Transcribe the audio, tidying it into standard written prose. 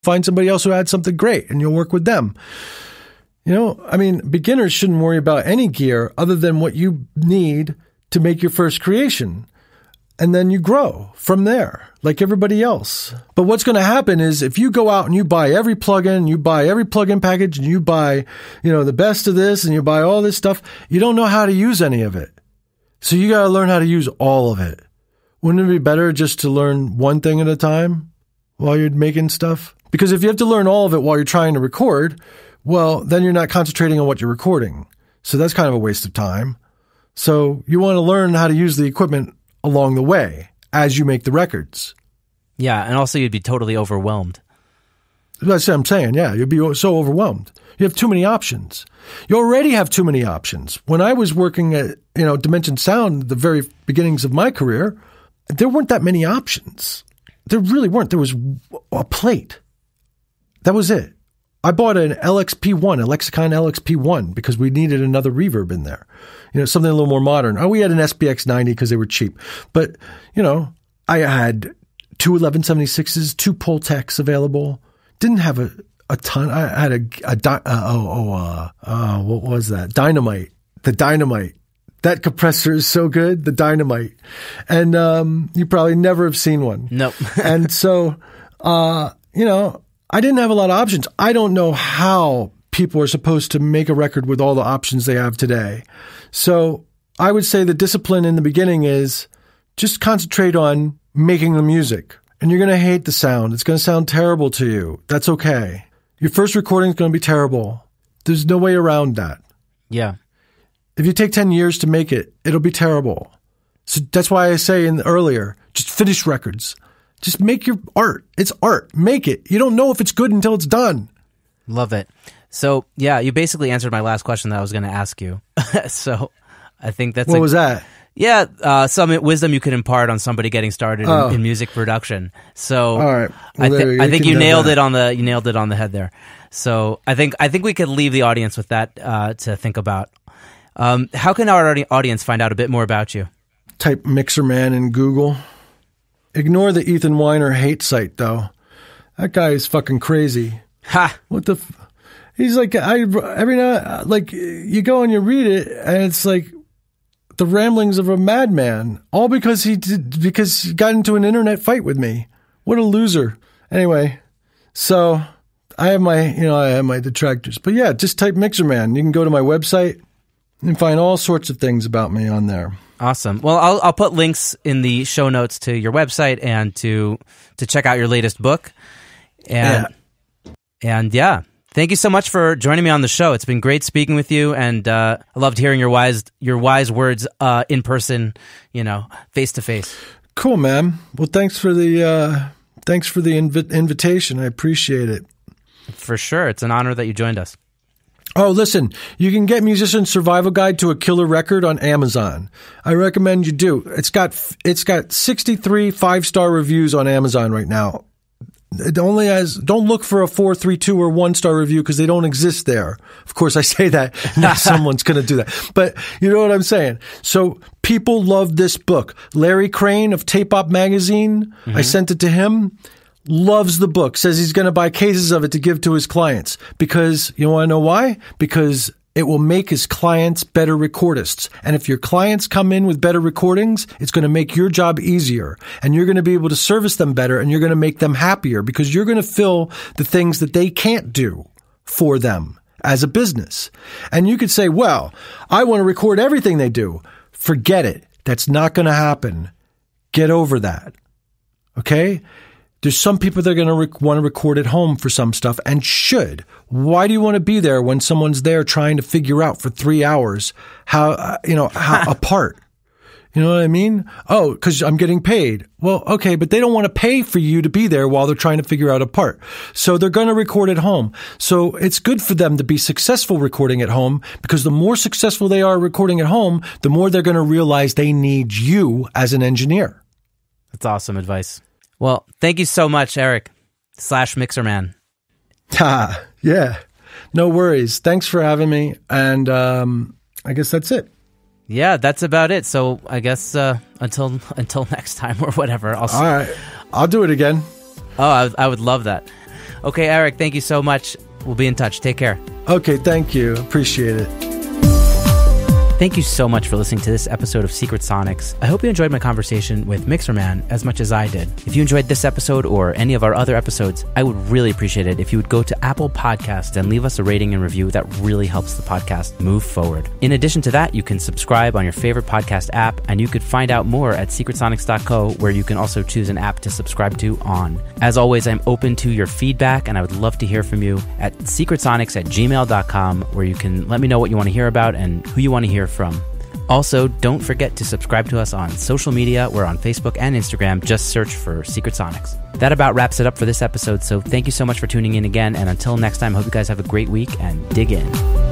Find somebody else who had something great and you'll work with them. Beginners shouldn't worry about any gear other than what you need to make your first creation. And then you grow from there, like everybody else. But what's going to happen is if you go out and you buy every plugin, you buy every plugin package, and you buy, the best of this, and you buy all this stuff, you don't know how to use any of it. So you got to learn how to use all of it. Wouldn't it be better just to learn one thing at a time while you're making stuff? Because if you have to learn all of it while you're trying to record, well, then you're not concentrating on what you're recording. So that's kind of a waste of time. So you want to learn how to use the equipment along the way as you make the records. Yeah, and also you'd be totally overwhelmed. That's what I'm saying, yeah. You'd be so overwhelmed. You have too many options. You already have too many options. When I was working at, Dimension Sound, the very beginnings of my career, there weren't that many options. There really weren't. There was a plate. That was it. I bought an LXP1, a Lexicon LXP1, because we needed another reverb in there. Something a little more modern. Oh, we had an SPX 90 because they were cheap. But, I had two 1176s, two Pultecs available. Didn't have a ton. I had what was that? Dynamite. The Dynamite. That compressor is so good, the Dynamite. And you probably never have seen one. Nope. And so, I didn't have a lot of options. I don't know how people are supposed to make a record with all the options they have today. So I would say the discipline in the beginning is just concentrate on making the music. And you're going to hate the sound. It's going to sound terrible to you. That's okay. Your first recording is going to be terrible. There's no way around that. Yeah. If you take 10 years to make it, it'll be terrible. So that's why I say earlier, just finish records. Just make your art. It's art. Make it. You don't know if it's good until it's done. Love it. So, yeah, you basically answered my last question that I was going to ask you. So I think that's... What was that? Yeah, some wisdom you could impart on somebody getting started in music production. So all right. Well, I think you nailed it on the head there. So I think we could leave the audience with that to think about. How can our audience find out a bit more about you? Type Mixerman in Google. Ignore the Ethan Weiner hate site, though. That guy is fucking crazy. Ha! What the... He's like, every night, like, you go and you read it, and it's like the ramblings of a madman, all because he got into an internet fight with me. What a loser. Anyway, so I have my detractors. But yeah, just type Mixerman. You can go to my website and find all sorts of things about me on there. Awesome. Well, I'll put links in the show notes to your website and to check out your latest book. And yeah. Thank you so much for joining me on the show. It's been great speaking with you, and I loved hearing your wise words in person, face to face. Cool, man. Well, thanks for the invitation. I appreciate it. For sure. It's an honor that you joined us. Oh, listen, you can get Musician's Survival Guide to a Killer Record on Amazon. I recommend you do. It's got 63 5-star reviews on Amazon right now. It only has, don't look for a 4, 3, 2, or 1-star review because they don't exist there. Of course, I say that. Now someone's going to do that. But you know what I'm saying? So people love this book. Larry Crane of Tape Op Magazine, I sent it to him, loves the book, says he's going to buy cases of it to give to his clients. Because, you want to know why? Because it will make his clients better recordists. And if your clients come in with better recordings, it's going to make your job easier. And you're going to be able to service them better, and you're going to make them happier because you're going to fill the things that they can't do for them as a business. And you could say, well, I want to record everything they do. Forget it. That's not going to happen. Get over that. Okay? There's some people that are going to want to record at home for some stuff and should. Why do you want to be there when someone's there trying to figure out for 3 hours how apart? You know what I mean? Oh, because I'm getting paid. Well, okay, but they don't want to pay for you to be there while they're trying to figure out a part. So they're going to record at home. So it's good for them to be successful recording at home because the more successful they are recording at home, the more they're going to realize they need you as an engineer. That's awesome advice. Well, thank you so much, Eric /Mixerman. Yeah, no worries. Thanks for having me. And I guess that's it. Yeah, that's about it. So I guess until next time or whatever. All right. I'll do it again. Oh, I would love that. Okay, Eric, thank you so much. We'll be in touch. Take care. Okay, thank you. Appreciate it. Thank you so much for listening to this episode of Secret Sonics. I hope you enjoyed my conversation with Mixerman as much as I did. If you enjoyed this episode or any of our other episodes, I would really appreciate it if you would go to Apple Podcasts and leave us a rating and review. That really helps the podcast move forward. In addition to that, you can subscribe on your favorite podcast app, and you could find out more at secretsonics.co, where you can also choose an app to subscribe to on. As always, I'm open to your feedback, and I would love to hear from you at secretsonics@gmail.com, where you can let me know what you want to hear about and who you want to hear from. Also, don't forget to subscribe to us on social media. We're on Facebook and Instagram. Just search for Secret Sonics. That about wraps it up for this episode, so thank you so much for tuning in again, and until next time, hope you guys have a great week and dig in.